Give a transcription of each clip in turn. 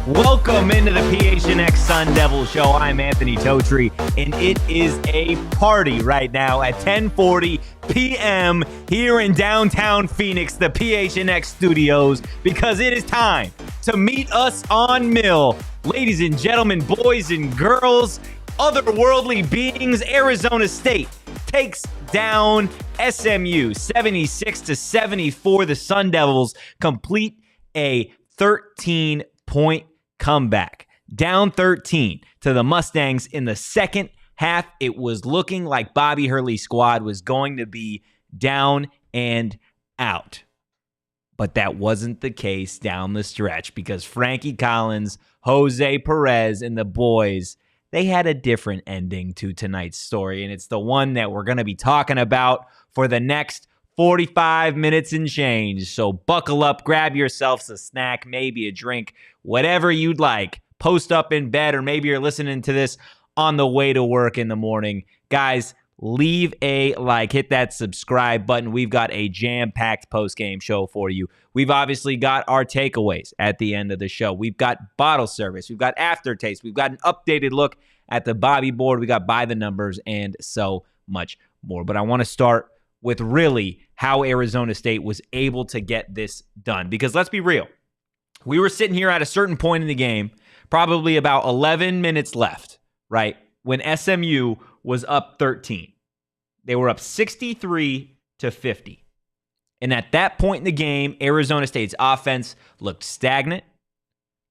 Welcome into the PHNX Sun Devils show. I'm Anthony Totri, and it is a party right now at 10:40 p.m. here in downtown Phoenix, the PHNX studios, because it is time to meet us on Mill. Ladies and gentlemen, boys and girls, otherworldly beings, Arizona State takes down SMU 76-74. The Sun Devils complete a 13-point comeback, down 13 to the Mustangs in the second half. It was looking like Bobby Hurley's squad was going to be down and out. But that wasn't the case down the stretch, because Frankie Collins, Jose Perez, and the boys, they had a different ending to tonight's story, and it's the one that we're going to be talking about for the next 45 minutes and change. So buckle up, grab yourselves a snack, maybe a drink, whatever you'd like. Post up in bed, or maybe you're listening to this on the way to work in the morning. Guys, leave a like, hit that subscribe button. We've got a jam-packed post-game show for you. We've obviously got our takeaways at the end of the show. We've got bottle service. We've got aftertaste. We've got an updated look at the Bobby board. We got by the numbers and so much more. But I want to start with really how Arizona State was able to get this done. Because let's be real, we were sitting here at a certain point in the game, probably about 11 minutes left, right, when SMU was up 13. They were up 63-50. And at that point in the game, Arizona State's offense looked stagnant,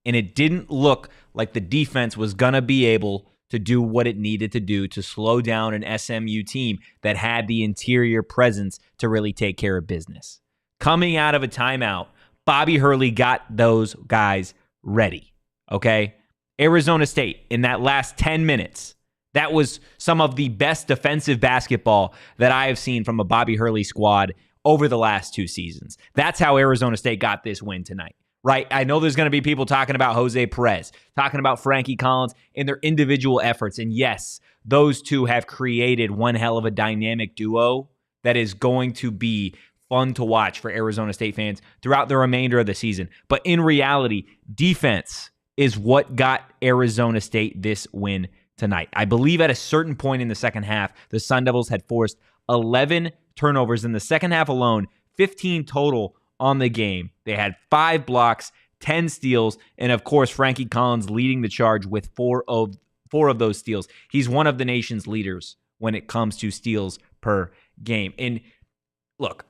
and it didn't look like the defense was going to be able to do what it needed to do to slow down an SMU team that had the interior presence to really take care of business. Coming out of a timeout, Bobby Hurley got those guys ready, okay? Arizona State, in that last 10 minutes, that was some of the best defensive basketball that I have seen from a Bobby Hurley squad over the last two seasons. That's how Arizona State got this win tonight. Right, I know there's going to be people talking about Jose Perez, talking about Frankie Collins and their individual efforts. And yes, those two have created one hell of a dynamic duo that is going to be fun to watch for Arizona State fans throughout the remainder of the season. But in reality, defense is what got Arizona State this win tonight. I believe at a certain point in the second half, the Sun Devils had forced 11 turnovers in the second half alone, 15 total on the game. They had 5 blocks, 10 steals, and of course, Frankie Collins leading the charge with four of those steals. He's one of the nation's leaders when it comes to steals per game. And look,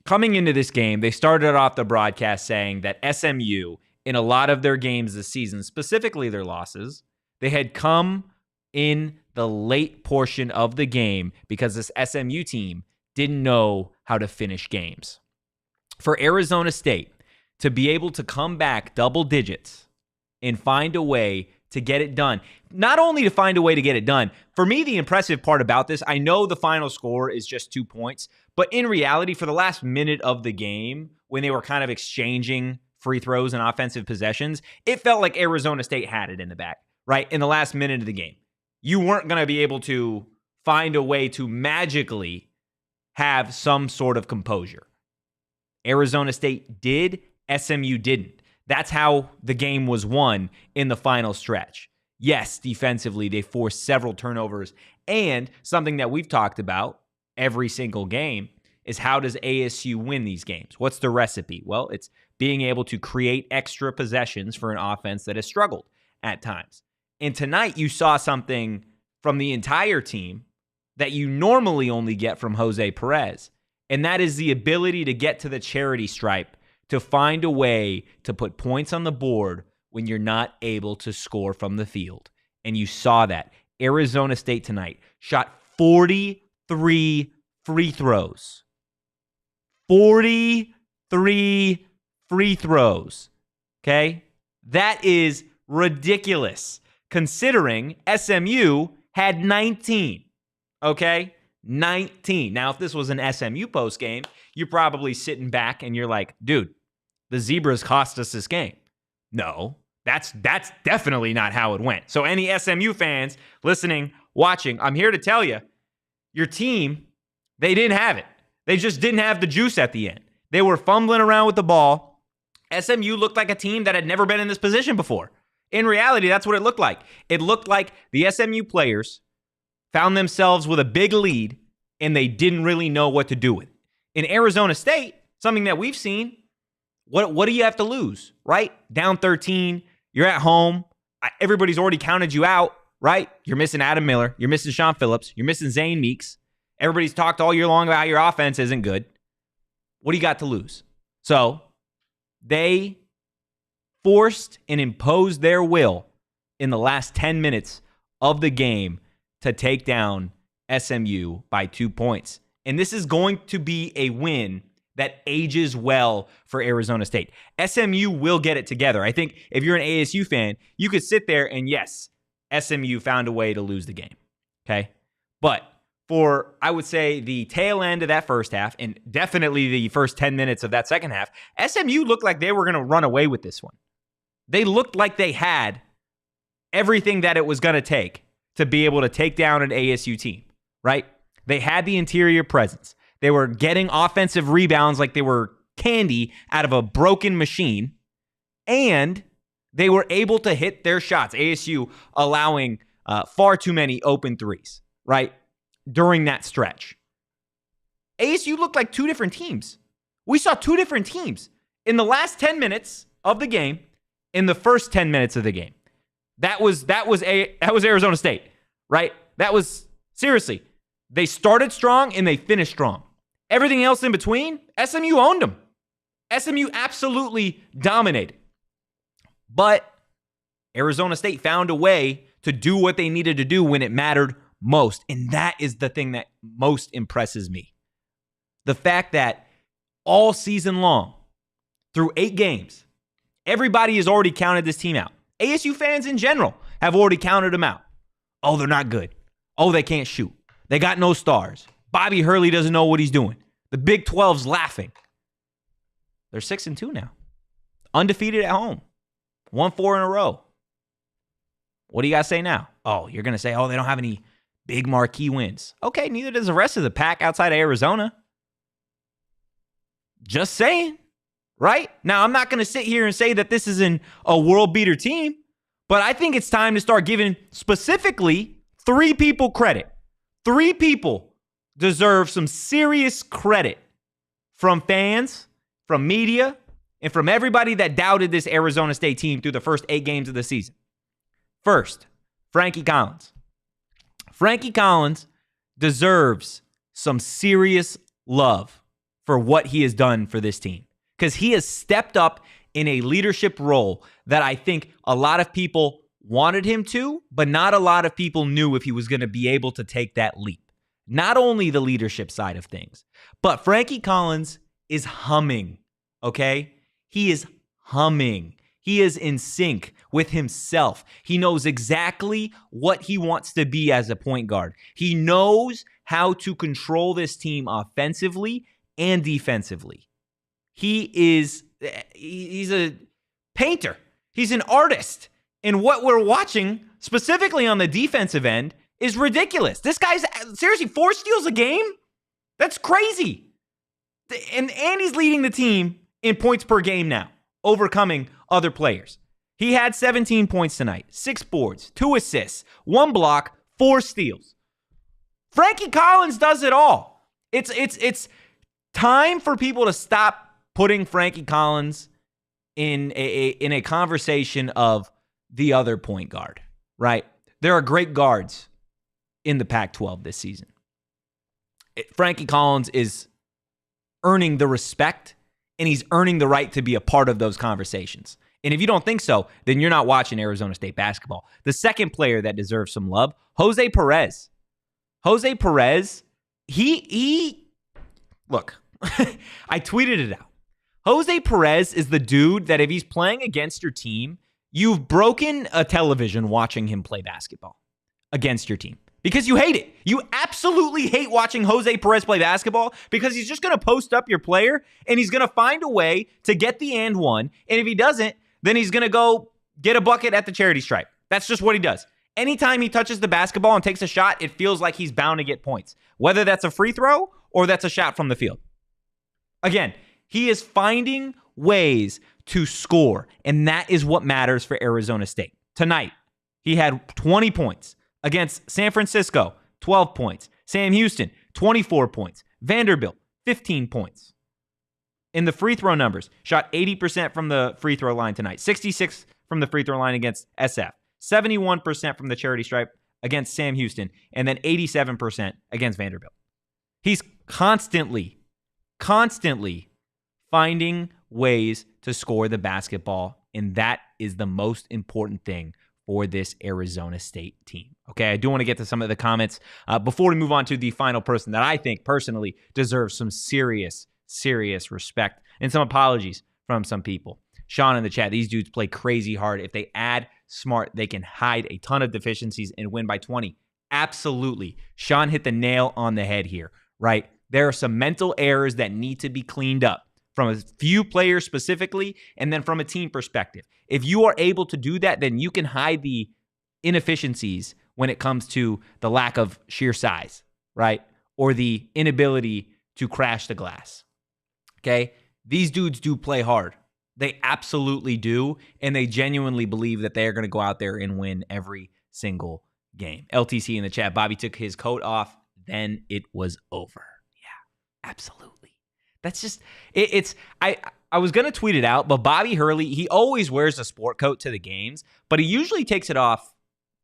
coming into this game, they started off the broadcast saying that SMU, in a lot of their games this season, specifically their losses, they had come in the late portion of the game because this SMU team didn't know how to finish games. For Arizona State to be able to come back double digits and find a way to get it done, not only to find a way to get it done, for me, the impressive part about this, I know the final score is just 2 points, but in reality, for the last minute of the game, when they were kind of exchanging free throws and offensive possessions, it felt like Arizona State had it in the back, right? In the last minute of the game. You weren't going to be able to find a way to magically have some sort of composure. Arizona State did, SMU didn't. That's how the game was won in the final stretch. Yes, defensively, they forced several turnovers. And something that we've talked about every single game is, how does ASU win these games? What's the recipe? Well, it's being able to create extra possessions for an offense that has struggled at times. And tonight, you saw something from the entire team that you normally only get from Jose Perez. And that is the ability to get to the charity stripe to find a way to put points on the board when you're not able to score from the field. And you saw that. Arizona State tonight shot 43 free throws. 43 free throws. Okay? That is ridiculous, considering SMU had 19. Okay? 19. Now, if this was an SMU post game, you're probably sitting back and you're like, dude, the Zebras cost us this game. No, that's definitely not how it went. So any SMU fans listening, watching, I'm here to tell you, your team, they didn't have it. They just didn't have the juice at the end. They were fumbling around with the ball. SMU looked like a team that had never been in this position before. In reality, that's what it looked like. It looked like the SMU players found themselves with a big lead, and they didn't really know what to do with it. In Arizona State, something that we've seen, what do you have to lose, right? Down 13, you're at home. Everybody's already counted you out, right? You're missing Adam Miller. You're missing Sean Phillips. You're missing Zane Meeks. Everybody's talked all year long about how your offense isn't good. What do you got to lose? So they forced and imposed their will in the last 10 minutes of the game to take down SMU by 2 points. And this is going to be a win that ages well for Arizona State. SMU will get it together. I think if you're an ASU fan, you could sit there and yes, SMU found a way to lose the game. Okay? But for, I would say, the tail end of that first half and definitely the first 10 minutes of that second half, SMU looked like they were going to run away with this one. They looked like they had everything that it was going to take to be able to take down an ASU team, right? They had the interior presence. They were getting offensive rebounds like they were candy out of a broken machine, and they were able to hit their shots. ASU allowing far too many open threes, right, during that stretch. ASU looked like two different teams. We saw two different teams in the last 10 minutes of the game, in the first 10 minutes of the game. That was Arizona State, right? That was, seriously, they started strong and they finished strong. Everything else in between, SMU owned them. SMU absolutely dominated. But Arizona State found a way to do what they needed to do when it mattered most. And that is the thing that most impresses me. The fact that all season long, through 8 games, everybody has already counted this team out. ASU fans in general have already counted them out. Oh, they're not good. Oh, they can't shoot. They got no stars. Bobby Hurley doesn't know what he's doing. The Big 12's laughing. They're 6-2 now. Undefeated at home. 1-4 in a row. What do you guys say now? Oh, you're going to say, oh, they don't have any big marquee wins. Okay, neither does the rest of the pack outside of Arizona. Just saying. Right? Now, I'm not going to sit here and say that this isn't a world beater team, but I think it's time to start giving specifically 3 people credit. 3 people deserve some serious credit from fans, from media, and from everybody that doubted this Arizona State team through the first 8 games of the season. First, Frankie Collins. Frankie Collins deserves some serious love for what he has done for this team, because he has stepped up in a leadership role that I think a lot of people wanted him to, but not a lot of people knew if he was going to be able to take that leap. Not only the leadership side of things, but Frankie Collins is humming, okay? He is humming. He is in sync with himself. He knows exactly what he wants to be as a point guard. He knows how to control this team offensively and defensively. He's a painter. He's an artist. And what we're watching, specifically on the defensive end, is ridiculous. This guy's, seriously, 4 steals a game? That's crazy. And he's leading the team in points per game now, overcoming other players. He had 17 points tonight, 6 boards, 2 assists, 1 block, 4 steals. Frankie Collins does it all. It's time for people to stop putting Frankie Collins in a conversation of the other point guard, right? There are great guards in the Pac-12 this season. Frankie Collins is earning the respect and he's earning the right to be a part of those conversations. And if you don't think so, then you're not watching Arizona State basketball. The second player that deserves some love, Jose Perez. Jose Perez, look, I tweeted it out. Jose Perez is the dude that if he's playing against your team, you've broken a television watching him play basketball against your team because you hate it. You absolutely hate watching Jose Perez play basketball because he's just going to post up your player and he's going to find a way to get the and one. And if he doesn't, then he's going to go get a bucket at the charity stripe. That's just what he does. Anytime he touches the basketball and takes a shot, it feels like he's bound to get points, whether that's a free throw or that's a shot from the field. Again, he is finding ways to score, and that is what matters for Arizona State. Tonight, he had 20 points against San Francisco, 12 points. Sam Houston, 24 points. Vanderbilt, 15 points. In the free throw numbers, shot 80% from the free throw line tonight, 66 from the free throw line against SF, 71% from the charity stripe against Sam Houston, and then 87% against Vanderbilt. He's constantly finding ways to score the basketball, and that is the most important thing for this Arizona State team. Okay, I do want to get to some of the comments before we move on to the final person that I think personally deserves some serious respect and some apologies from some people. Sean in the chat, these dudes play crazy hard. If they add smart, they can hide a ton of deficiencies and win by 20. Absolutely. Sean hit the nail on the head here, right? There are some mental errors that need to be cleaned up from a few players specifically, and then from a team perspective. If you are able to do that, then you can hide the inefficiencies when it comes to the lack of sheer size, right? Or the inability to crash the glass. Okay? These dudes do play hard. They absolutely do, and they genuinely believe that they're going to go out there and win every single game. LTC in the chat, Bobby took his coat off, then it was over. Yeah, absolutely. That's just, I was going to tweet it out, but Bobby Hurley, he always wears a sport coat to the games, but he usually takes it off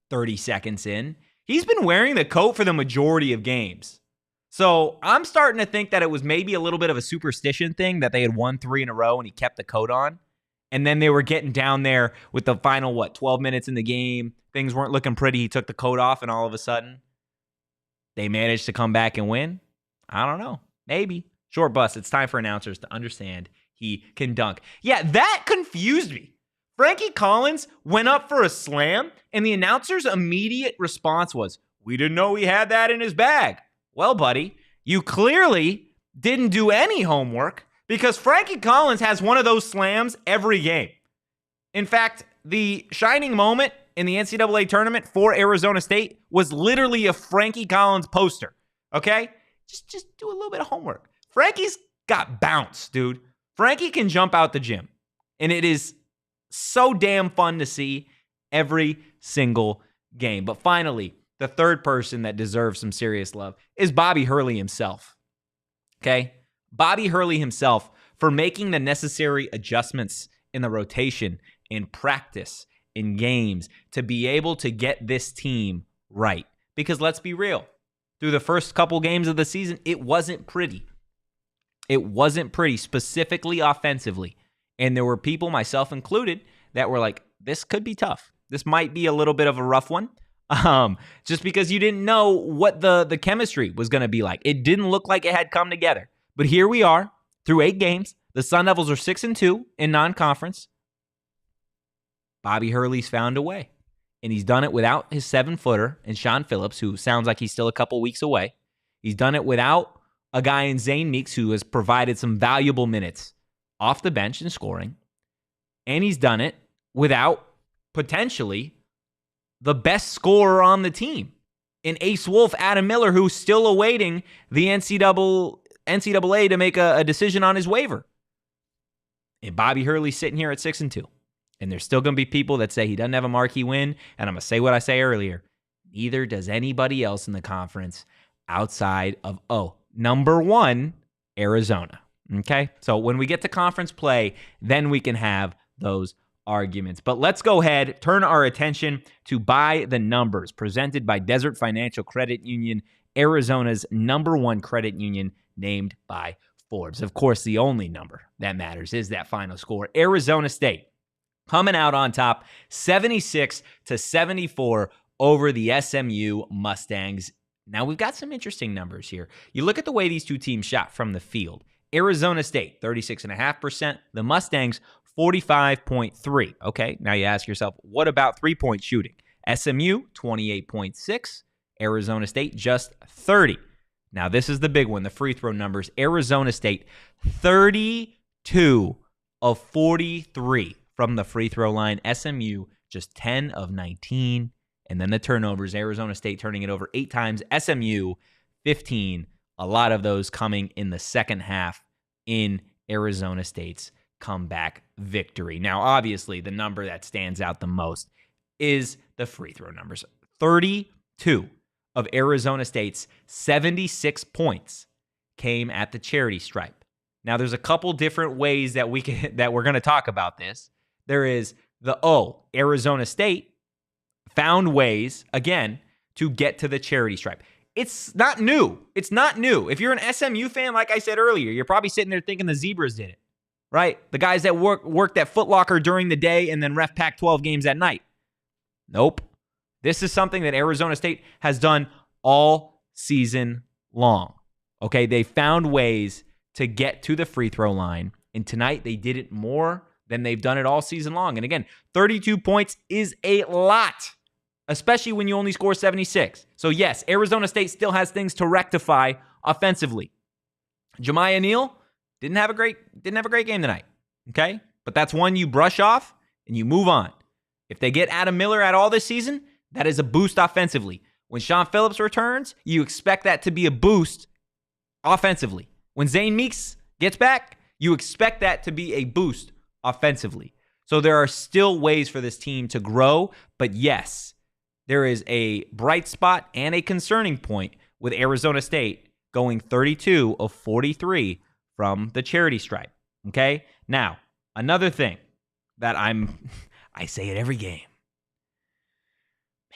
30 seconds in. He's been wearing the coat for the majority of games. So I'm starting to think that it was maybe a little bit of a superstition thing that they had won 3 in a row and he kept the coat on. And then they were getting down there with the final, 12 minutes in the game. Things weren't looking pretty. He took the coat off and all of a sudden they managed to come back and win. I don't know. Maybe. Short bus. It's time for announcers to understand he can dunk. Yeah, that confused me. Frankie Collins went up for a slam and the announcer's immediate response was, "We didn't know he had that in his bag." Well, buddy, you clearly didn't do any homework because Frankie Collins has one of those slams every game. In fact, the shining moment in the NCAA tournament for Arizona State was literally a Frankie Collins poster, okay? Just do a little bit of homework. Frankie's got bounce, dude. Frankie can jump out the gym, and it is so damn fun to see every single game. But finally, the third person that deserves some serious love is Bobby Hurley himself. Okay? Bobby Hurley himself for making the necessary adjustments in the rotation, in practice, in games to be able to get this team right. Because let's be real, through the first couple games of the season, it wasn't pretty. It wasn't pretty, specifically offensively. And there were people, myself included, that were like, this could be tough. This might be a little bit of a rough one. Just because you didn't know what the chemistry was going to be like. It didn't look like it had come together. But here we are, through 8 games. The Sun Devils are 6-2 in non-conference. Bobby Hurley's found a way. And he's done it without his 7-footer and Sean Phillips, who sounds like he's still a couple weeks away. He's done it without a guy in Zane Meeks, who has provided some valuable minutes off the bench and scoring. And he's done it without, potentially, the best scorer on the team in Ace Wolf, Adam Miller, who's still awaiting the NCAA to make a decision on his waiver. And Bobby Hurley's sitting here at 6-2. And there's still going to be people that say he doesn't have a marquee win. And I'm going to say what I say earlier. Neither does anybody else in the conference outside of, number 1, Arizona. Okay? So when we get to conference play, then we can have those arguments. But let's go ahead, turn our attention to By the Numbers, presented by Desert Financial Credit Union, Arizona's number 1 credit union, named by Forbes. Of course, the only number that matters is that final score. Arizona State coming out on top, 76-74 over the SMU Mustangs. Now, we've got some interesting numbers here. You look at the way these two teams shot from the field. Arizona State, 36.5%. The Mustangs, 45.3%. Okay, now you ask yourself, what about three-point shooting? SMU, 28.6%. Arizona State, just 30%. Now, this is the big one, the free throw numbers. Arizona State, 32 of 43 from the free throw line. SMU, just 10 of 19. And then the turnovers, Arizona State turning it over 8 times. SMU, 15. A lot of those coming in the second half in Arizona State's comeback victory. Now, obviously, the number that stands out the most is the free throw numbers. 32 of Arizona State's 76 points came at the charity stripe. Now, there's a couple different ways that we're going to talk about this. There is Arizona State found ways, again, to get to the charity stripe. It's not new. It's not new. If you're an SMU fan, like I said earlier, you're probably sitting there thinking the Zebras did it, right? The guys that worked at Foot Locker during the day and then ref Pac-12 games at night. Nope. This is something that Arizona State has done all season long. Okay, they found ways to get to the free throw line, and tonight they did it more than they've done it all season long. And again, 32 points is a lot, especially when you only score 76. So yes, Arizona State still has things to rectify offensively. Jemiah Neal didn't have a great game tonight. Okay, but that's one you brush off and you move on. If they get Adam Miller at all this season, that is a boost offensively. When Sean Phillips returns, you expect that to be a boost offensively. When Zane Meeks gets back, you expect that to be a boost offensively. So there are still ways for this team to grow, but yes, there is a bright spot and a concerning point with Arizona State going 32 of 43 from the charity stripe. Okay? Now, another thing that I say it every game.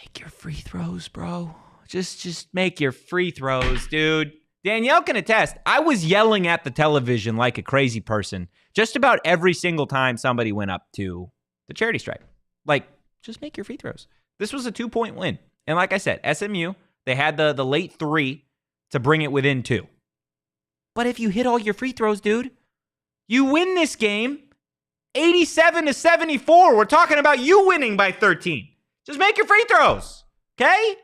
Make your free throws, bro. Just make your free throws, dude. Danielle can attest. I was yelling at the television like a crazy person just about every single time somebody went up to the charity stripe. Like, just make your free throws. This was a 2-point win. And like I said, SMU, they had the late 3 to bring it within 2. But if you hit all your free throws, dude, you win this game 87-74. We're talking about you winning by 13. Just make your free throws, okay?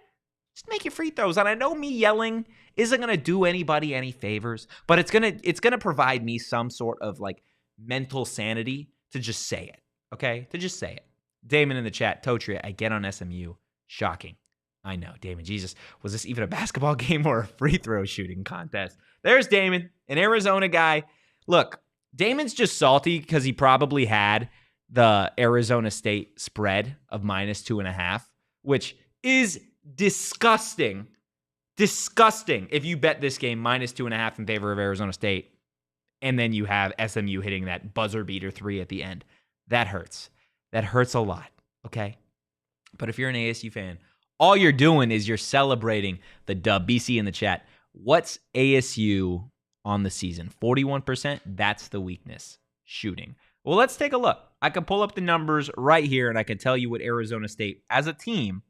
Just make your free throws. And I know me yelling isn't going to do anybody any favors, but it's going to provide me some sort of like mental sanity to just say it, okay? To just say it. Damon in the chat, Totri, I get on SMU. Shocking. I know, Damon. Jesus, was this even a basketball game or a free throw shooting contest? There's Damon, an Arizona guy. Look, Damon's just salty because he probably had the Arizona State spread of -2.5, which is disgusting. Disgusting if you bet this game -2.5 in favor of Arizona State, and then you have SMU hitting that buzzer beater 3 at the end. That hurts. That hurts a lot, okay? But if you're an ASU fan, all you're doing is you're celebrating the dub. BC in the chat. What's ASU on the season? 41%? That's the weakness. Shooting. Well, let's take a look. I can pull up the numbers right here, and I can tell you what Arizona State, as a team,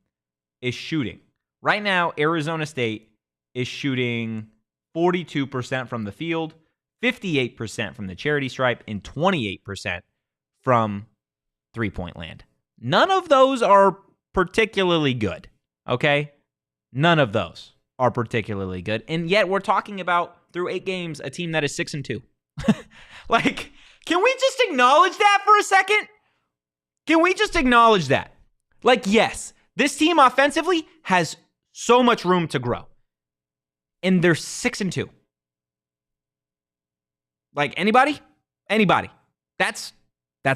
is shooting. Right now, Arizona State is shooting 42% from the field, 58% from the charity stripe, and 28% from three-point land. None of those are particularly good, okay? None of those are particularly good. And yet we're talking about, through 8 games, a team that is 6-2. Like, can we just acknowledge that for a second? Can we just acknowledge that? Like, yes, this team offensively has so much room to grow. And they're 6-2. Like, anybody? Anybody. That's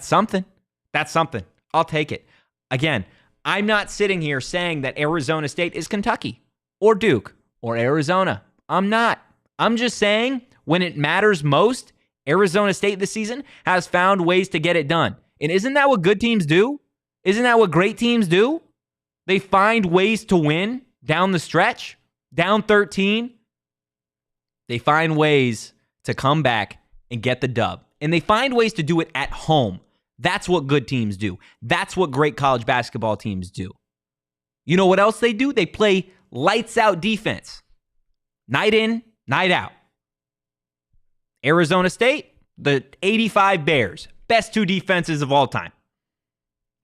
something. That's something. I'll take it. Again, I'm not sitting here saying that Arizona State is Kentucky or Duke or Arizona. I'm not. I'm just saying when it matters most, Arizona State this season has found ways to get it done. And isn't that what good teams do? Isn't that what great teams do? They find ways to win down the stretch, down 13. They find ways to come back and get the dub. And they find ways to do it at home. That's what good teams do. That's what great college basketball teams do. You know what else they do? They play lights out defense. Night in, night out. Arizona State, the 85 Bears, best 2 defenses of all time.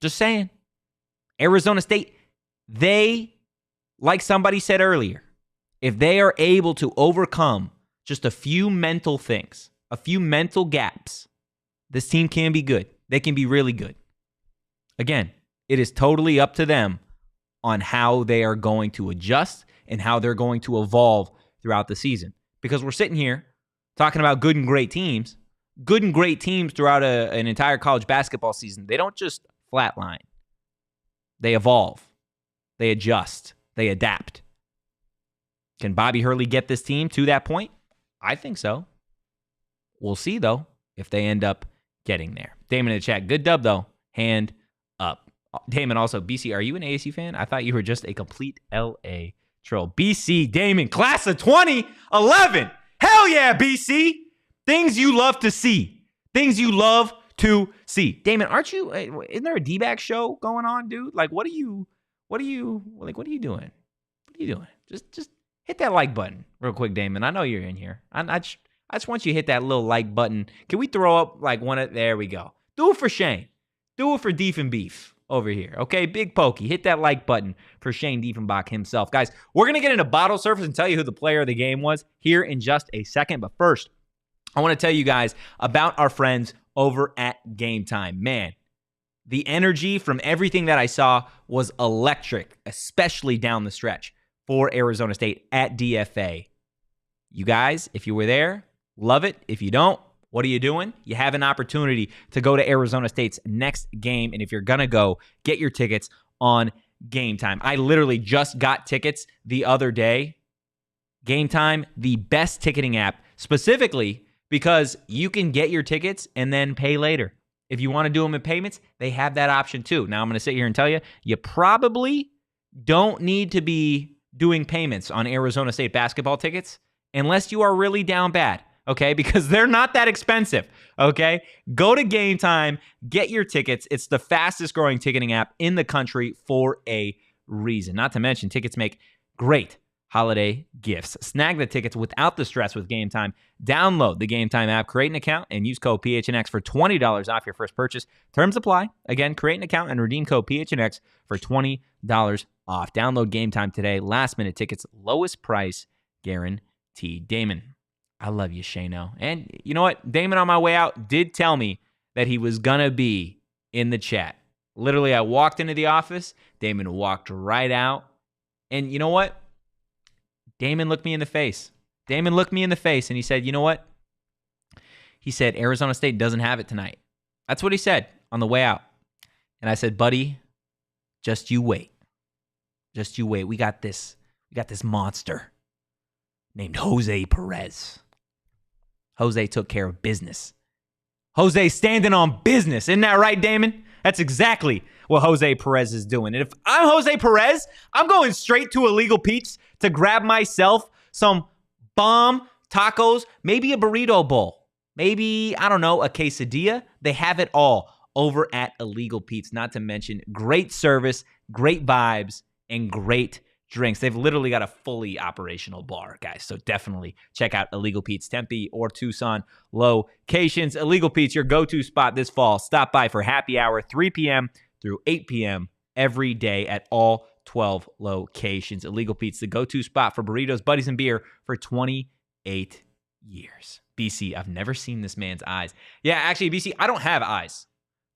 Just saying. Arizona State, they, like somebody said earlier, if they are able to overcome just a few mental things, a few mental gaps, this team can be good. They can be really good. Again, it is totally up to them on how they are going to adjust and how they're going to evolve throughout the season. Because we're sitting here talking about good and great teams. Good and great teams throughout an entire college basketball season, they don't just flatline. They evolve. They adjust. They adapt. Can Bobby Hurley get this team to that point? I think so. We'll see, though, if they end up getting there. Damon in the chat. Good dub, though. Hand up. Damon also, BC, are you an ASU fan? I thought you were just a complete LA troll. BC, Damon, class of 2011. Hell yeah, BC. Things you love to see. Things you love to see. Damon, isn't there a D-back show going on, dude? Like, what are you doing? What are you doing? Just hit that like button real quick, Damon. I know you're in here. I just want you to hit that little like button. Can we throw up like there we go. Do it for Shane. Do it for Diefenbeef over here. Okay, Big Pokey. Hit that like button for Shane Diefenbach himself. Guys, we're going to get into bottle service and tell you who the player of the game was here in just a second. But first, I want to tell you guys about our friends over at Game Time. Man, the energy from everything that I saw was electric, especially down the stretch for Arizona State at DFA. You guys, if you were there, love it. If you don't, what are you doing? You have an opportunity to go to Arizona State's next game, and if you're going to go, get your tickets on Game Time. I literally just got tickets the other day. Game Time, the best ticketing app, specifically because you can get your tickets and then pay later. If you want to do them in payments, they have that option too. Now, I'm going to sit here and tell you, you probably don't need to be doing payments on Arizona State basketball tickets unless you are really down bad, okay? Because they're not that expensive, okay? Go to Game Time, get your tickets. It's the fastest growing ticketing app in the country for a reason. Not to mention, tickets make great holiday gifts. Snag the tickets without the stress with Game Time. Download the Game Time app, create an account, and use code PHNX for $20 off your first purchase. Terms apply. Again, create an account and redeem code PHNX for $20 off. Download Game Time today. Last minute tickets, lowest price guaranteed. Damon, I love you, Shano. And you know what? Damon on my way out did tell me that he was going to be in the chat. Literally, I walked into the office. Damon walked right out. And you know what? Damon looked me in the face. And he said, you know what? He said, Arizona State doesn't have it tonight. That's what he said on the way out. And I said, buddy, just you wait. We got this monster named Jose Perez. Jose took care of business. Jose standing on business. Isn't that right, Damon? That's exactly what Jose Perez is doing. And if I'm Jose Perez, I'm going straight to Illegal Pete's to grab myself some bomb tacos, maybe a burrito bowl, maybe, I don't know, a quesadilla. They have it all over at Illegal Pete's, not to mention great service, great vibes, and great drinks. They've literally got a fully operational bar, guys. So definitely check out Illegal Pete's Tempe or Tucson locations. Illegal Pete's, your go-to spot this fall. Stop by for happy hour, 3 p.m. through 8 p.m. every day at all 12 locations. Illegal Pete's, the go-to spot for burritos, buddies, and beer for 28 years. BC, I've never seen this man's eyes. Yeah, actually, BC, I don't have eyes.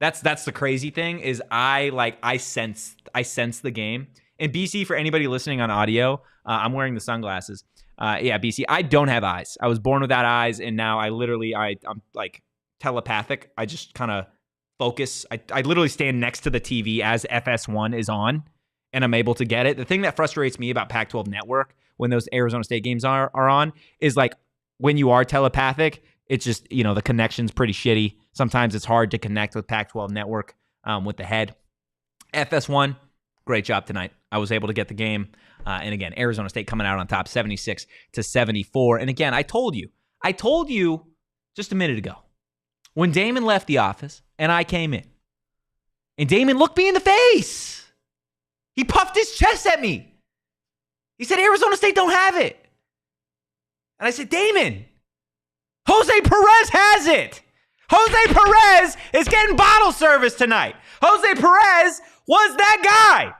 That's the crazy thing is I sense the game. And BC, for anybody listening on audio, I'm wearing the sunglasses. Yeah, BC, I don't have eyes. I was born without eyes, and now I'm like telepathic. I just kind of focus. I literally stand next to the TV as FS1 is on, and I'm able to get it. The thing that frustrates me about Pac-12 Network when those Arizona State games are on is like when you are telepathic, it's just, the connection's pretty shitty. Sometimes it's hard to connect with Pac-12 Network with the head. FS1, great job tonight. I was able to get the game. And again, Arizona State coming out on top 76-74. And again, I told you, I told you just a minute ago when Damon left the office and I came in, and Damon looked me in the face. He puffed his chest at me. He said, Arizona State don't have it. And I said, Damon, Jose Perez has it. Jose Perez is getting bottle service tonight. Jose Perez was that guy.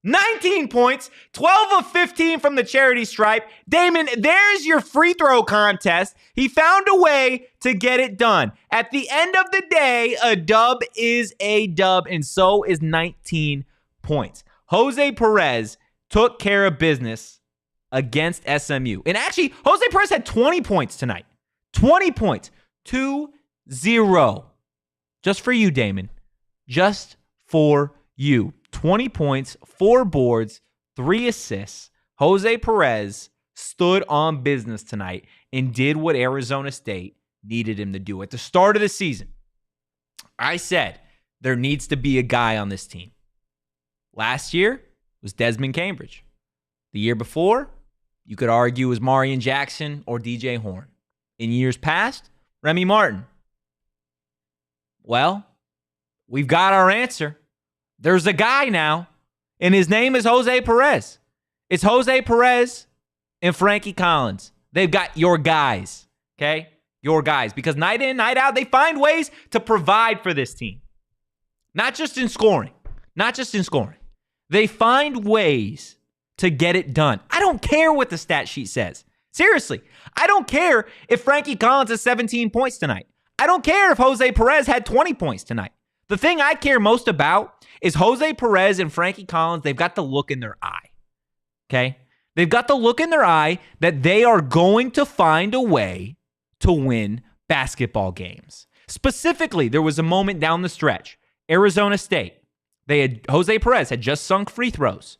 19 points, 12 of 15 from the charity stripe. Damon, there's your free throw contest. He found a way to get it done. At the end of the day, a dub is a dub, and so is 19 points. Jose Perez took care of business against SMU. And actually, Jose Perez had 20 points tonight. 20 points. 2-0. Just for you, Damon. Just for you. 20 points, 4 boards, 3 assists. Jose Perez stood on business tonight and did what Arizona State needed him to do. At the start of the season, I said there needs to be a guy on this team. Last year was Desmond Cambridge. The year before, you could argue was Marion Jackson or DJ Horn. In years past, Remy Martin. Well, we've got our answer. There's a guy now, and his name is Jose Perez. It's Jose Perez and Frankie Collins. They've got your guys, okay? Your guys. Because night in, night out, they find ways to provide for this team. Not just in scoring. Not just in scoring. They find ways to get it done. I don't care what the stat sheet says. Seriously, I don't care if Frankie Collins has 17 points tonight. I don't care if Jose Perez had 20 points tonight. The thing I care most about is Jose Perez and Frankie Collins. They've got the look in their eye, okay? They've got the look in their eye that they are going to find a way to win basketball games. Specifically, there was a moment down the stretch. Arizona State, Jose Perez had just sunk free throws.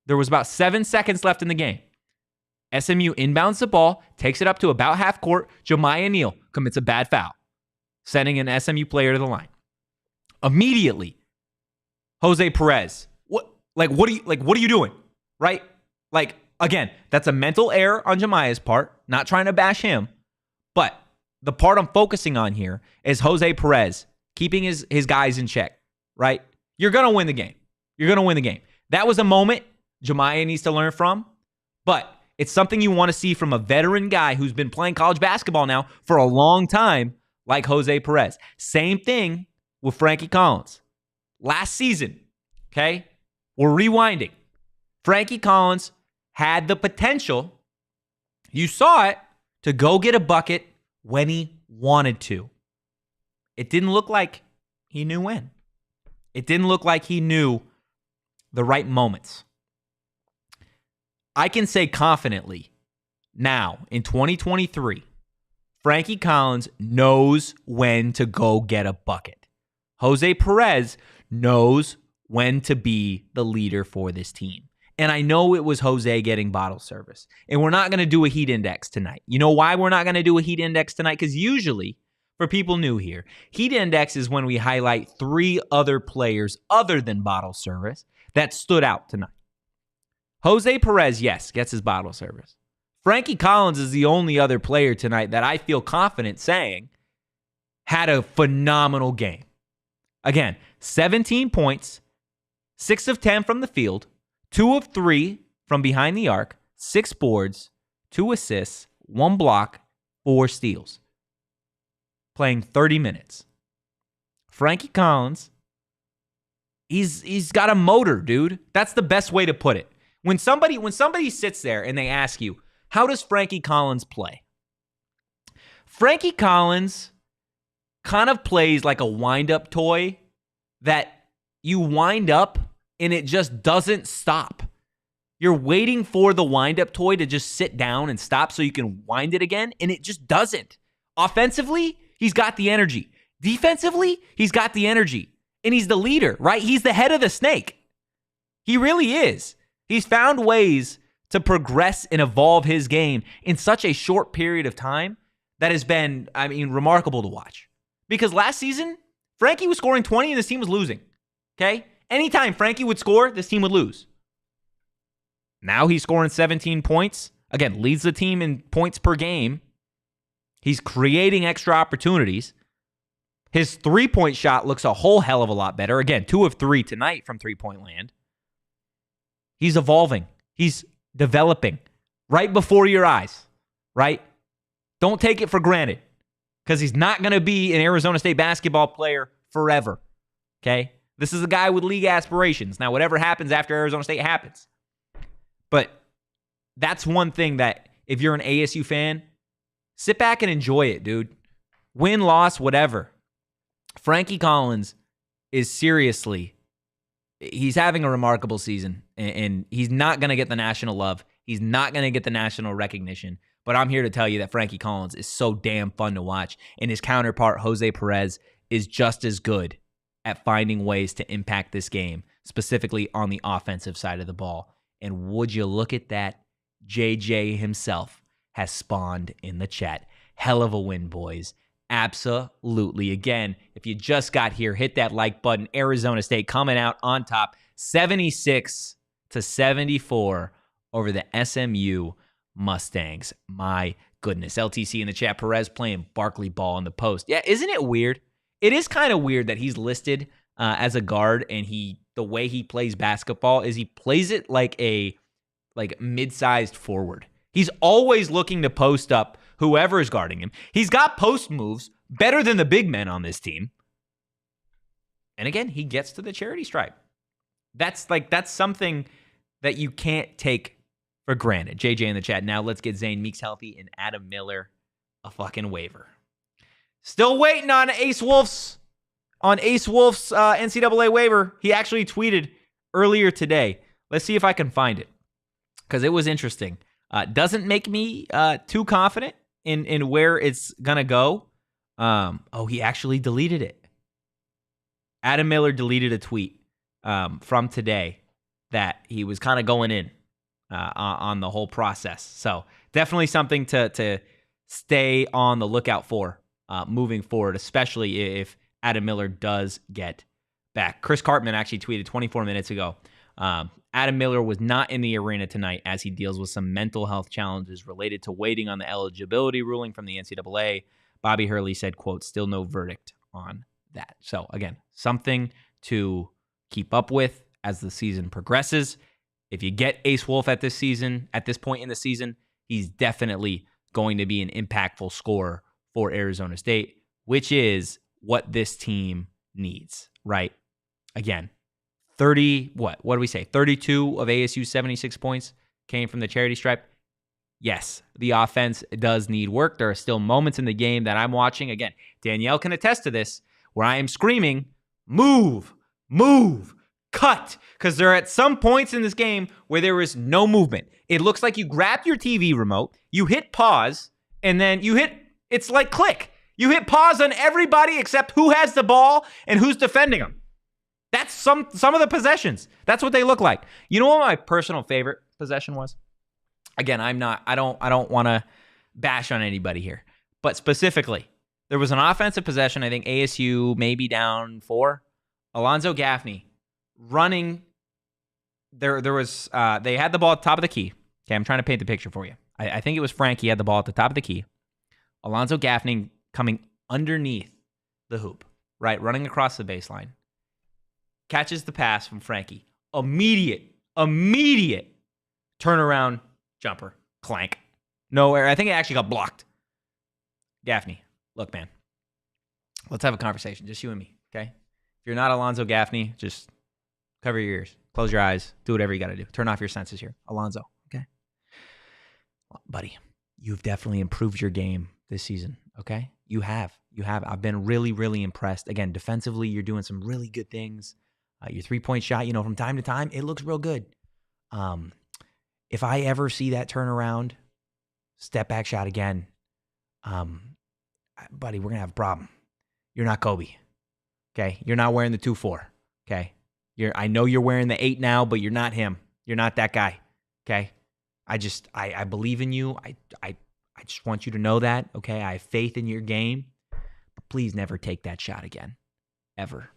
There was about 7 seconds left in the game. SMU inbounds the ball, takes it up to about half court. Jemiah Neal commits a bad foul, sending an SMU player to the line. Immediately, Jose Perez, what are you doing? Right? Like, again, that's a mental error on Jemiah's part, not trying to bash him. But the part I'm focusing on here is Jose Perez keeping his guys in check, right? You're going to win the game. You're going to win the game. That was a moment Jemiah needs to learn from, but it's something you want to see from a veteran guy who's been playing college basketball now for a long time, like Jose Perez. Same thing with Frankie Collins. Last season, okay, we're rewinding. Frankie Collins had the potential, you saw it, to go get a bucket when he wanted to. It didn't look like he knew when. It didn't look like he knew the right moments. I can say confidently now in 2023, Frankie Collins knows when to go get a bucket. Jose Perez knows when to be the leader for this team. And I know it was Jose getting bottle service. And we're not going to do a heat index tonight. You know why we're not going to do a heat index tonight? Because usually, for people new here, heat index is when we highlight 3 other players other than bottle service that stood out tonight. Jose Perez, yes, gets his bottle service. Frankie Collins is the only other player tonight that I feel confident saying had a phenomenal game. Again, 17 points, 6 of 10 from the field, 2 of 3 from behind the arc, 6 boards, 2 assists, 1 block, 4 steals. Playing 30 minutes. Frankie Collins, he's got a motor, dude. That's the best way to put it. When somebody sits there and they ask you, how does Frankie Collins play? Frankie Collins kind of plays like a wind-up toy that you wind up and it just doesn't stop. You're waiting for the wind-up toy to just sit down and stop so you can wind it again, and it just doesn't. Offensively, he's got the energy. Defensively, he's got the energy. And he's the leader, right? He's the head of the snake. He really is. He's found ways to progress and evolve his game in such a short period of time that has been, remarkable to watch. Because last season, Frankie was scoring 20 and this team was losing. Okay? Anytime Frankie would score, this team would lose. Now he's scoring 17 points. Again, leads the team in points per game. He's creating extra opportunities. His three-point shot looks a whole hell of a lot better. Again, 2 of 3 tonight from three-point land. He's evolving. He's developing right before your eyes, right? Don't take it for granted because he's not going to be an Arizona State basketball player forever, okay? This is a guy with league aspirations. Now, whatever happens after Arizona State happens. But that's one thing that if you're an ASU fan, sit back and enjoy it, dude. Win, loss, whatever. Frankie Collins is seriously, he's having a remarkable season, and he's not going to get the national love. He's not going to get the national recognition. But I'm here to tell you that Frankie Collins is so damn fun to watch, and his counterpart, Jose Perez, is just as good at finding ways to impact this game, specifically on the offensive side of the ball. And would you look at that? JJ himself has spawned in the chat. Hell of a win, boys. Absolutely. Again, if you just got here, hit that like button. Arizona State coming out on top, 76-74 over the SMU Mustangs. My goodness. LTC in the chat. Perez playing Barkley ball in the post. Yeah, isn't it weird? It is kind of weird that he's listed as a guard, and the way he plays basketball is he plays it like a mid-sized forward. He's always looking to post up whoever is guarding him. He's got post moves better than the big men on this team. And again, he gets to the charity stripe. That's something that you can't take for granted. JJ in the chat. Now let's get Zane Meeks healthy and Adam Miller a fucking waiver. Still waiting on Ace Wolf's NCAA waiver. He actually tweeted earlier today. Let's see if I can find it, because it was interesting. Doesn't make me too confident in where it's gonna go. He actually deleted it. Adam Miller deleted a tweet from today that he was kind of going in on the whole process. So definitely something to stay on the lookout for moving forward, especially if Adam Miller does get back. Chris Cartman actually tweeted 24 minutes ago. Adam Miller was not in the arena tonight as he deals with some mental health challenges related to waiting on the eligibility ruling from the NCAA. Bobby Hurley said, quote, still no verdict on that. So again, something to keep up with as the season progresses. If you get Ace Wolf at this point in the season, he's definitely going to be an impactful scorer for Arizona State, which is what this team needs, right? Again, 32 of ASU's 76 points came from the charity stripe. Yes, the offense does need work. There are still moments in the game that I'm watching. Again, Danielle can attest to this, where I am screaming, move, cut, because there are at some points in this game where there is no movement. It looks like you grabbed your TV remote, you hit pause, and then it's like click. You hit pause on everybody except who has the ball and who's defending them. That's some of the possessions. That's what they look like. You know what my personal favorite possession was? Again, I don't want to bash on anybody here, but specifically, there was an offensive possession. I think ASU maybe down 4. Alonzo Gaffney running. There was they had the ball at the top of the key. Okay, I'm trying to paint the picture for you. I think it was Frankie had the ball at the top of the key. Alonzo Gaffney coming underneath the hoop, right, running across the baseline. Catches the pass from Frankie. Immediate turnaround jumper. Clank. Nowhere. I think it actually got blocked. Gaffney, look, man. Let's have a conversation. Just you and me, okay? If you're not Alonzo Gaffney, just cover your ears. Close your eyes. Do whatever you got to do. Turn off your senses here. Alonzo, okay? Well, buddy, you've definitely improved your game this season, okay? You have. I've been really, really impressed. Again, defensively, you're doing some really good things. Your three-point shot, from time to time, it looks real good. If I ever see that turnaround, step-back shot again, buddy, we're going to have a problem. You're not Kobe, okay? You're not wearing the 2-4, okay? I know you're wearing the 8 now, but you're not him. You're not that guy, okay? I believe in you. I just want you to know that, okay? I have faith in your game, but please never take that shot again, ever.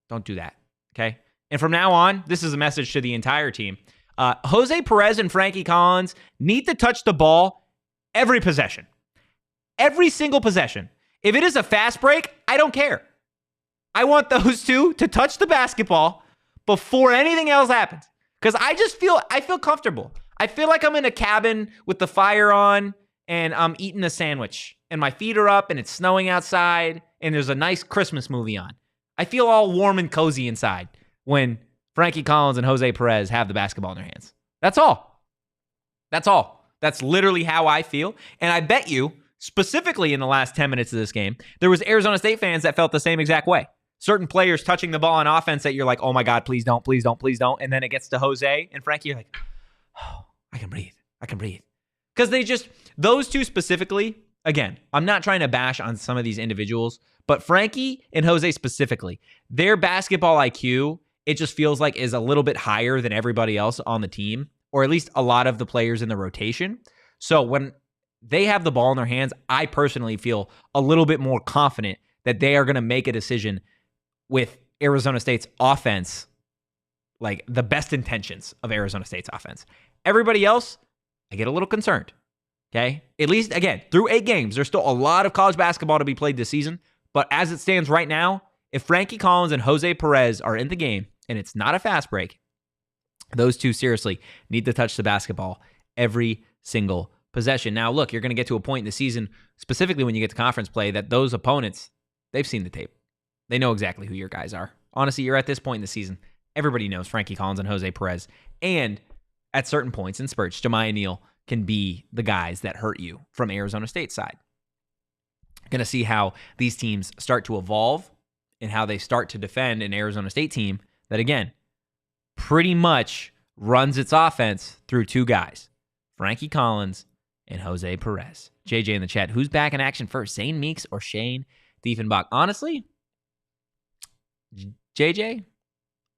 Don't do that, okay? And from now on, this is a message to the entire team. Jose Perez and Frankie Collins need to touch the ball every possession. Every single possession. If it is a fast break, I don't care. I want those two to touch the basketball before anything else happens. Because I feel comfortable. I feel like I'm in a cabin with the fire on and I'm eating a sandwich and my feet are up and it's snowing outside and there's a nice Christmas movie on. I feel all warm and cozy inside when Frankie Collins and Jose Perez have the basketball in their hands. That's all. That's all. That's literally how I feel. And I bet you, specifically in the last 10 minutes of this game, there was Arizona State fans that felt the same exact way. Certain players touching the ball on offense that you're like, oh my God, please don't, please don't, please don't. And then it gets to Jose and Frankie, you're like, oh, I can breathe. I can breathe. Because those two specifically, again, I'm not trying to bash on some of these individuals, but Frankie and Jose specifically, their basketball IQ, it just feels like is a little bit higher than everybody else on the team, or at least a lot of the players in the rotation. So when they have the ball in their hands, I personally feel a little bit more confident that they are going to make a decision with Arizona State's offense, like the best intentions of Arizona State's offense. Everybody else, I get a little concerned, okay? At least, again, through 8 games, there's still a lot of college basketball to be played this season, but as it stands right now, if Frankie Collins and Jose Perez are in the game and it's not a fast break, those two seriously need to touch the basketball every single possession. Now, look, you're going to get to a point in the season, specifically when you get to conference play, that those opponents, they've seen the tape. They know exactly who your guys are. Honestly, you're at this point in the season, everybody knows Frankie Collins and Jose Perez. And at certain points in spurts, Jemiah Neal can be the guys that hurt you from Arizona State's side. Going to see how these teams start to evolve and how they start to defend an Arizona State team that, again, pretty much runs its offense through 2 guys, Frankie Collins and Jose Perez. JJ in the chat, who's back in action first, Zane Meeks or Shane Diefenbach? Honestly, JJ,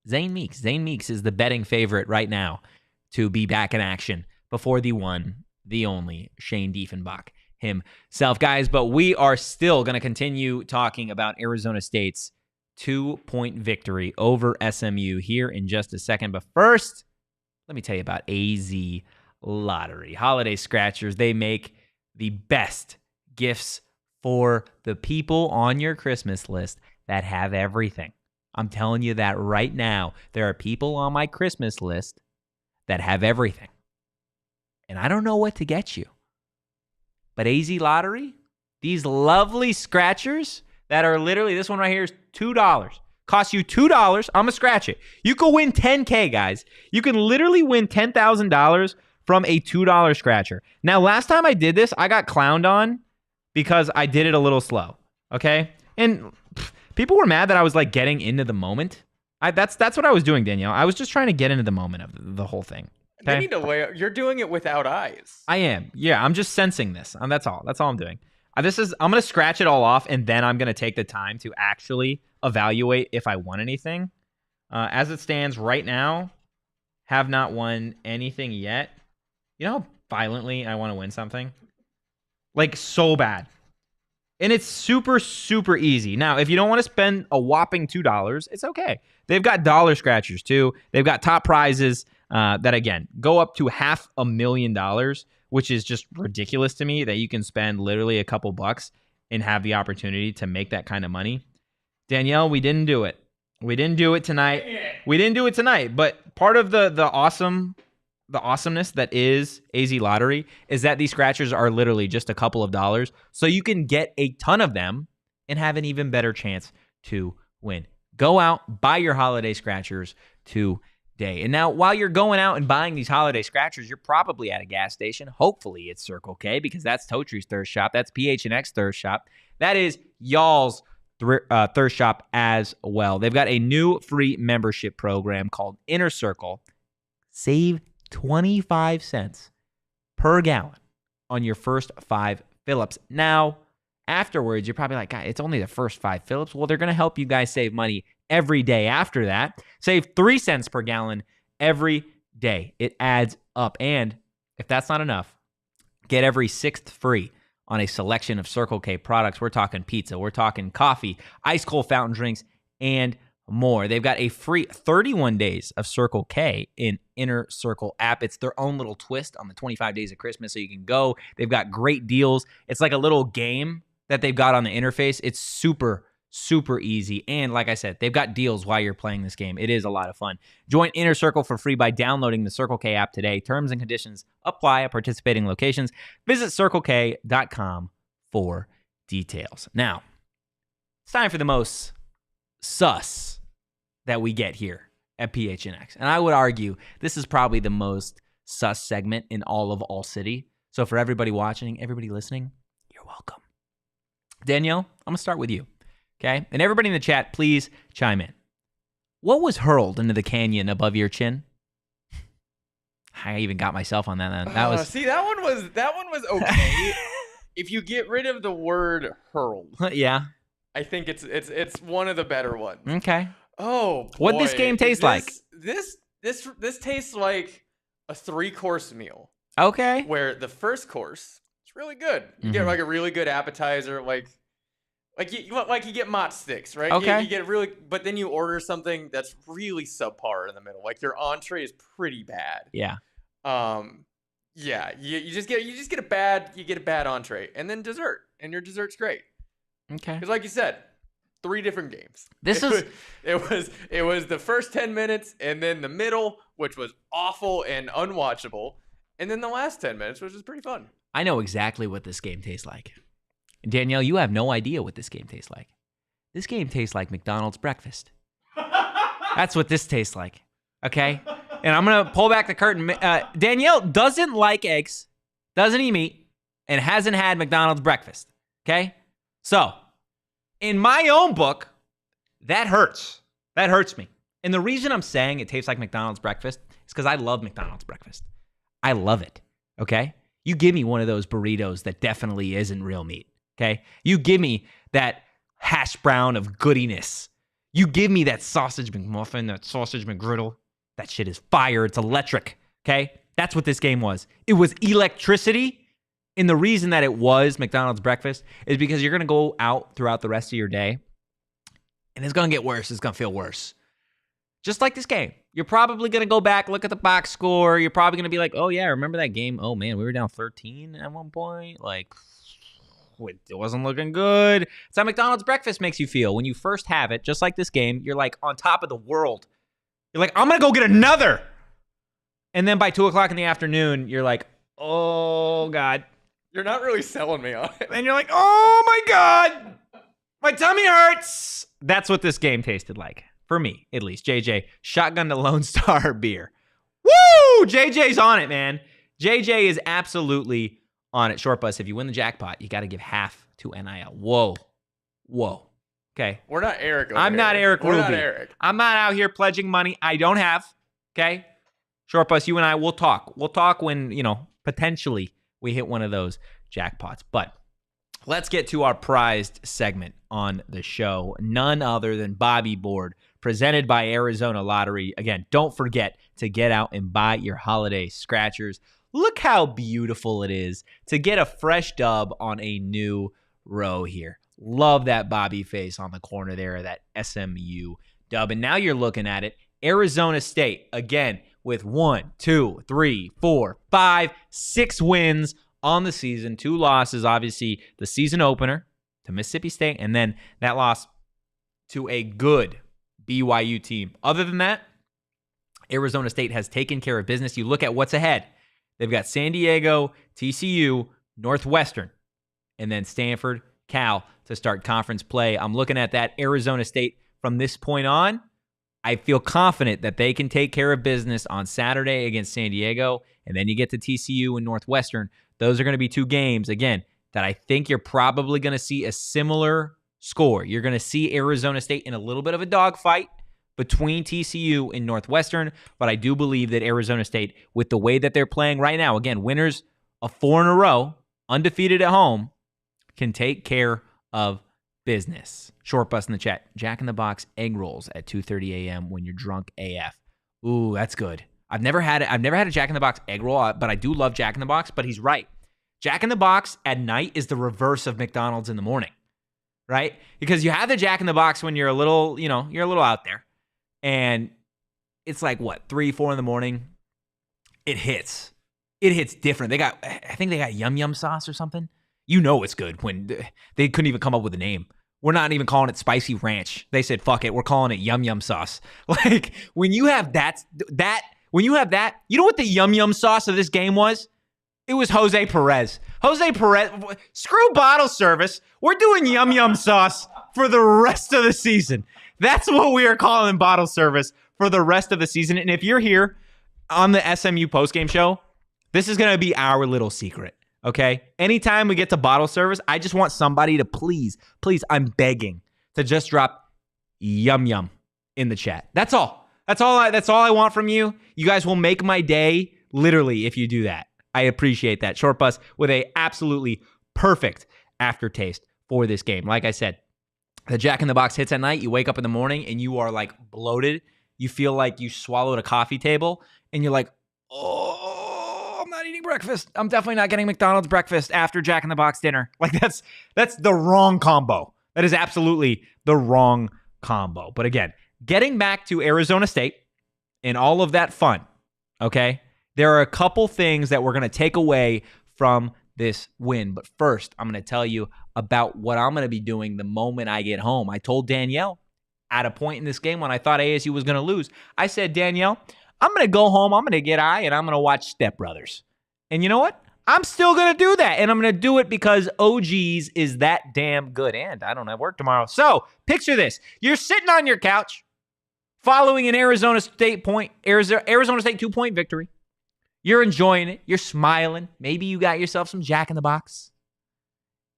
Zane Meeks. Zane Meeks is the betting favorite right now to be back in action before the one, the only Shane Diefenbach himself, guys. But we are still going to continue talking about Arizona State's 2-point victory over SMU here in just a second. But first, let me tell you about AZ Lottery. Holiday scratchers, they make the best gifts for the people on your Christmas list that have everything. I'm telling you that right now. There are people on my Christmas list that have everything. And I don't know what to get you. But AZ Lottery, these lovely scratchers that are literally, this one right here is $2. Costs you $2. I'm going to scratch it. You could win $10K, guys. You can literally win $10,000 from a $2 scratcher. Now, last time I did this, I got clowned on because I did it a little slow. Okay? And people were mad that I was like getting into the moment. That's what I was doing, Danielle. I was just trying to get into the moment of the whole thing. Okay? They need to weigh. You're doing it without eyes. I am. Yeah, I'm just sensing this. That's all. That's all I'm doing. I'm going to scratch it all off, and then I'm going to take the time to actually evaluate if I won anything. As it stands right now, have not won anything yet. You know how violently I want to win something? Like, so bad. And it's super, super easy. Now, if you don't want to spend a whopping $2, it's okay. They've got dollar scratchers, too. They've got top prizes that, again, go up to $500,000, which is just ridiculous to me that you can spend literally a couple bucks and have the opportunity to make that kind of money. Danielle, we didn't do it. We didn't do it tonight. We didn't do it tonight. But part of the awesomeness that is AZ Lottery is that these scratchers are literally just a couple of dollars. So you can get a ton of them and have an even better chance to win. Go out, buy your holiday scratchers today. And now, while you're going out and buying these holiday scratchers, you're probably at a gas station. Hopefully it's Circle K, because that's Totri's thirst shop. That's PHNX thirst shop. That is y'all's thirst shop as well. They've got a new free membership program called Inner Circle. Save 25 cents per gallon on your first 5 fill-ups. Now, afterwards, you're probably like, God, it's only the first 5 fill-ups. Well, they're going to help you guys save money every day after that. Save 3 cents per gallon every day. It adds up. And if that's not enough, get every 6th free on a selection of Circle K products. We're talking pizza. We're talking coffee, ice cold fountain drinks, and more. They've got a free 31 days of Circle K in Inner Circle app. It's their own little twist on the 25 days of Christmas, so you can go. They've got great deals. It's like a little game that they've got on the interface. It's super easy. And like I said, they've got deals while you're playing this game. It is a lot of fun. Join Inner Circle for free by downloading the Circle K app today. Terms and conditions apply at participating locations. Visit CircleK.com for details. Now, it's time for the most sus that we get here at PHNX. And I would argue this is probably the most sus segment in all City. So for everybody watching, everybody listening, you're welcome. Danielle, I'm going to start with you. Okay? And everybody in the chat, please chime in. What was hurled into the canyon above your chin? I even got myself on that. That was that one was okay. If you get rid of the word hurled. Yeah. I think it's one of the better ones. Okay. Oh, boy. What'd this game taste like? This tastes like a 3-course meal. Okay. Where the first course is really good. You get like a really good appetizer, like you get mott sticks, right? Okay. You get really, but then you order something that's really subpar in the middle. Like your entree is pretty bad. Yeah. Yeah. You just get a bad entree, and then dessert, and your dessert's great. Okay. Because like you said, 3 different games. It was the first 10 minutes, and then the middle, which was awful and unwatchable, and then the last 10 minutes, which was pretty fun. I know exactly what this game tastes like. Danielle, you have no idea what this game tastes like. This game tastes like McDonald's breakfast. That's what this tastes like. Okay? And I'm going to pull back the curtain. Danielle doesn't like eggs, doesn't eat meat, and hasn't had McDonald's breakfast. Okay? So, in my own book, that hurts. That hurts me. And the reason I'm saying it tastes like McDonald's breakfast is because I love McDonald's breakfast. I love it. Okay? You give me one of those burritos that definitely isn't real meat. Okay? You give me that hash brown of goodiness. You give me that sausage McMuffin, that sausage McGriddle. That shit is fire. It's electric. Okay? That's what this game was. It was electricity. And the reason that it was McDonald's breakfast is because you're going to go out throughout the rest of your day, and it's going to get worse. It's going to feel worse. Just like this game. You're probably going to go back, look at the box score. You're probably going to be like, oh, yeah, remember that game? Oh, man, we were down 13 at one point. Like, it wasn't looking good. It's how McDonald's breakfast makes you feel. When you first have it, just like this game, you're like on top of the world. You're like, I'm going to go get another. And then by 2 o'clock in the afternoon, you're like, oh, God. You're not really selling me on it. And you're like, oh my God, my tummy hurts. That's what this game tasted like. For me, at least. JJ, shotgun to Lone Star beer. Woo! JJ's on it, man. JJ is absolutely on it. Short Bus, if you win the jackpot, you got to give half to NIL. Whoa. Okay. We're not Eric over I'm here. not Eric Ruby. We're not Eric. I'm not out here pledging money I don't have. Okay? Short Bus, you and I will talk. We'll talk when, potentially we hit one of those jackpots. But let's get to our prized segment on the show. None other than Bobby Board, presented by Arizona Lottery. Again, don't forget to get out and buy your holiday scratchers. Look how beautiful it is to get a fresh dub on a new row here. Love that Bobby face on the corner there, that SMU dub. And now you're looking at it. Arizona State, again, with 1, 2, 3, 4, 5, 6 wins on the season. 2 losses, obviously, the season opener to Mississippi State, and then that loss to a good BYU team. Other than that, Arizona State has taken care of business. You look at what's ahead. They've got San Diego, TCU, Northwestern, and then Stanford, Cal to start conference play. I'm looking at that Arizona State from this point on. I feel confident that they can take care of business on Saturday against San Diego, and then you get to TCU and Northwestern. Those are going to be 2 games, again, that I think you're probably going to see a similar score. You're going to see Arizona State in a little bit of a dogfight between TCU and Northwestern, but I do believe that Arizona State, with the way that they're playing right now, again, winners of 4 in a row, undefeated at home, can take care of business. Short Bus in the chat. Jack in the Box egg rolls at 2:30 a.m. when you're drunk AF. Ooh, that's good. I've never had it. I've never had a Jack in the Box egg roll, but I do love Jack in the Box. But he's right. Jack in the Box at night is the reverse of McDonald's in the morning. right? Because you have the Jack in the Box when you're a little, you're a little out there. And it's like, what, 3, 4 in the morning? It hits. It hits different. I think they got yum yum sauce or something. You know it's good when they couldn't even come up with a name. We're not even calling it spicy ranch. They said, fuck it, we're calling it yum yum sauce. Like, when you have that, you know what the yum yum sauce of this game was? It was Jose Perez. Jose Perez, screw bottle service. We're doing yum yum sauce for the rest of the season. That's what we are calling bottle service for the rest of the season. And if you're here on the SMU postgame show, this is going to be our little secret, okay? Anytime we get to bottle service, I just want somebody to please, I'm begging, to just drop yum yum in the chat. That's all. That's all I want from you. You guys will make my day, literally, if you do that. I appreciate that. Short Bus with a absolutely perfect aftertaste for this game. Like I said, the Jack in the Box hits at night. You wake up in the morning and you are like bloated. You feel like you swallowed a coffee table and you're like, oh, I'm not eating breakfast. I'm definitely not getting McDonald's breakfast after Jack in the Box dinner. Like that's the wrong combo. That is absolutely the wrong combo. But again, getting back to Arizona State and all of that fun, okay? There are a couple things that we're going to take away from this win. But first, I'm going to tell you about what I'm going to be doing the moment I get home. I told Danielle at a point in this game when I thought ASU was going to lose, I said, Danielle, I'm going to go home, I'm going to get high, and I'm going to watch Step Brothers. And you know what? I'm still going to do that. And I'm going to do it because OG's is that damn good. And I don't have work tomorrow. So picture this. You're sitting on your couch following an Arizona State 2-point victory. You're enjoying it. You're smiling. Maybe you got yourself some Jack in the Box.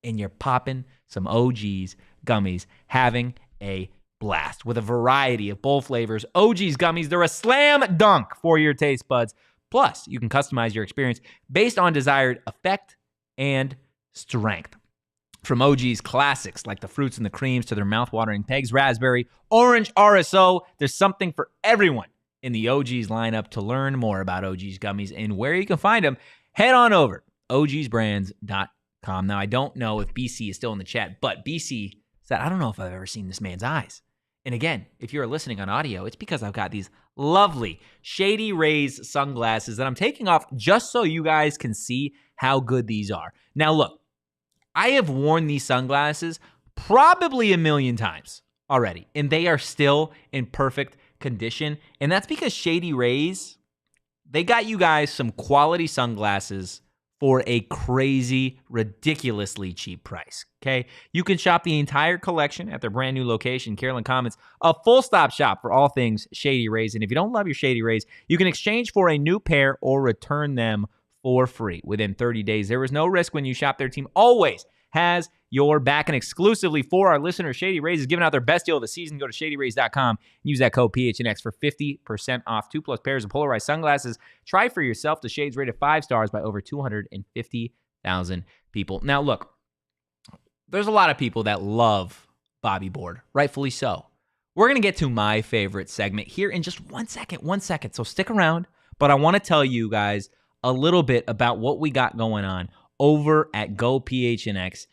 And you're popping some OG's gummies, having a blast with a variety of bowl flavors. OG's gummies, they're a slam dunk for your taste buds. Plus, you can customize your experience based on desired effect and strength. From OG's classics like the fruits and the creams to their mouth-watering pegs, raspberry, orange RSO, there's something for everyone in the OG's lineup. To learn more about OG's gummies and where you can find them, head on over ogsbrands.com. Now, I don't know if BC is still in the chat, but BC said, I don't know if I've ever seen this man's eyes. And again, if you're listening on audio, it's because I've got these lovely Shady Rays sunglasses that I'm taking off just so you guys can see how good these are. Now, look, I have worn these sunglasses probably 1,000,000 times already, and they are still in perfect condition. And that's because Shady Rays, they got you guys some quality sunglasses for a crazy, ridiculously cheap price, okay? You can shop the entire collection at their brand new location, Carolyn Commons, a full-stop shop for all things Shady Rays. And if you don't love your Shady Rays, you can exchange for a new pair or return them for free within 30 days. There is no risk when you shop. Their team always has your back. And exclusively for our listeners, Shady Rays is giving out their best deal of the season. Go to shadyrays.com and use that code PHNX for 50% off. 2+ pairs of polarized sunglasses. Try for yourself. The shades rated 5 stars by over 250,000 people. Now, look, there's a lot of people that love Bobby Board, rightfully so. We're going to get to my favorite segment here in just 1 second. So stick around, but I want to tell you guys a little bit about what we got going on over at gophnx.com.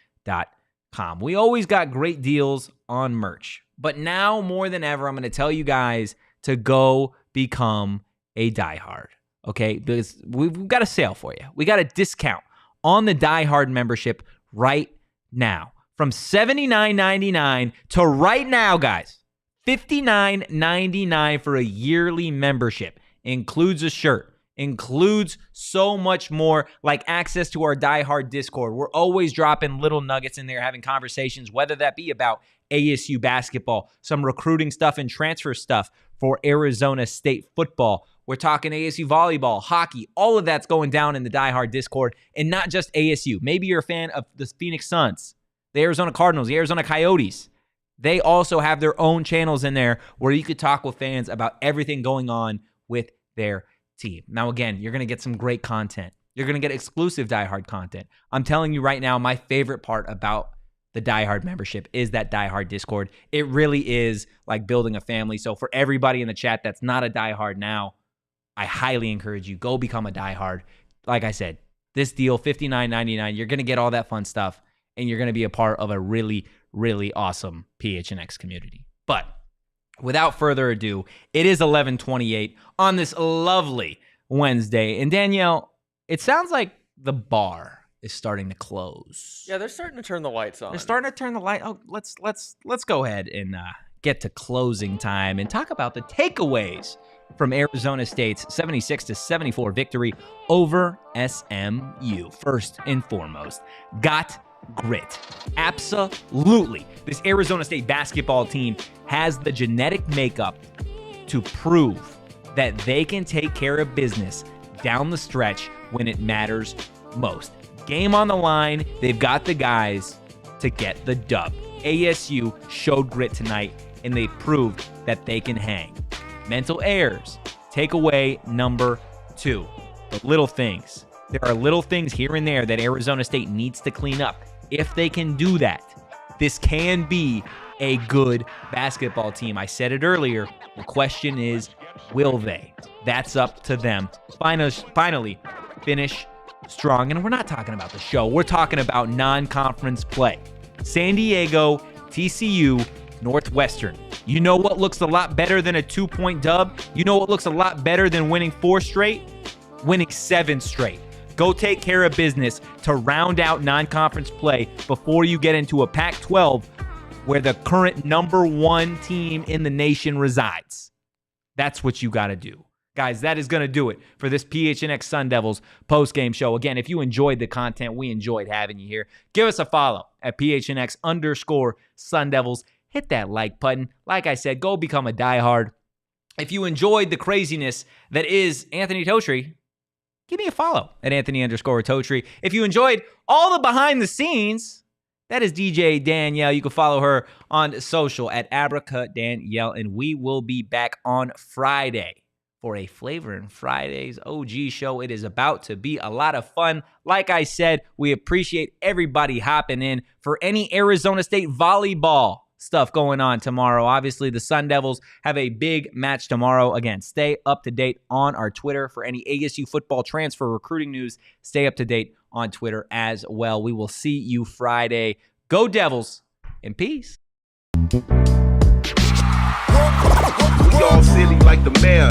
We always got great deals on merch, but now more than ever, I'm going to tell you guys to go become a diehard, okay? Because we've got a sale for you. We got a discount on the diehard membership right now. From $79.99 to right now, guys, $59.99 for a yearly membership. Includes a shirt. Includes so much more, like access to our diehard Discord. We're always dropping little nuggets in there, having conversations, whether that be about ASU basketball, some recruiting stuff and transfer stuff for Arizona State football. We're talking ASU volleyball, hockey, all of that's going down in the diehard Discord, and not just ASU. Maybe you're a fan of the Phoenix Suns, the Arizona Cardinals, the Arizona Coyotes. They also have their own channels in there where you could talk with fans about everything going on with their team. Now, again, you're going to get some great content. You're going to get exclusive diehard content. I'm telling you right now, my favorite part about the diehard membership is that diehard Discord. It really is like building a family. So for everybody in the chat that's not a diehard now, I highly encourage you, go become a diehard. Like I said, this deal, $59.99, you're going to get all that fun stuff. and you're going to be a part of a really, really awesome PHNX community. But without further ado, it is 11:28 on this lovely Wednesday. And Danielle, it sounds like the bar is starting to close. Yeah, they're starting to turn the lights on. They're starting to turn the light. Oh, let's go ahead and get to closing time and talk about the takeaways from Arizona State's 76-74 victory over SMU. First and foremost, got grit. Absolutely. This Arizona State basketball team has the genetic makeup to prove that they can take care of business down the stretch when it matters most. Game on the line, they've got the guys to get the dub. ASU showed grit tonight, and they proved that they can hang. Mental errors. Takeaway number 2. The little things. There are little things here and there that Arizona State needs to clean up. If they can do that, this can be a good basketball team. I said it earlier. The question is, will they? That's up to them. Finally, finish strong. And we're not talking about the show. We're talking about non-conference play. San Diego, TCU, Northwestern. You know what looks a lot better than a 2-point dub? You know what looks a lot better than winning 4 straight? Winning 7 straight. Go take care of business to round out non-conference play before you get into a Pac-12 where the current number 1 team in the nation resides. That's what you got to do. Guys, that is going to do it for this PHNX Sun Devils post-game show. Again, if you enjoyed the content, we enjoyed having you here. Give us a follow at PHNX_Sun Devils. Hit that like button. Like I said, go become a diehard. If you enjoyed the craziness that is Anthony Totri, give me a follow at Anthony_Totri. If you enjoyed all the behind the scenes, that is DJ Danielle. You can follow her on social at Abraca Danielle, and we will be back on Friday for a Flavor and Fridays OG show. It is about to be a lot of fun. Like I said, we appreciate everybody hopping in for any Arizona State volleyball stuff going on tomorrow. Obviously, the Sun Devils have a big match tomorrow. Again, stay up to date on our Twitter for any ASU football transfer recruiting news. Stay up to date on Twitter as well. We will see you Friday. Go Devils, and peace. We all silly like the mayor.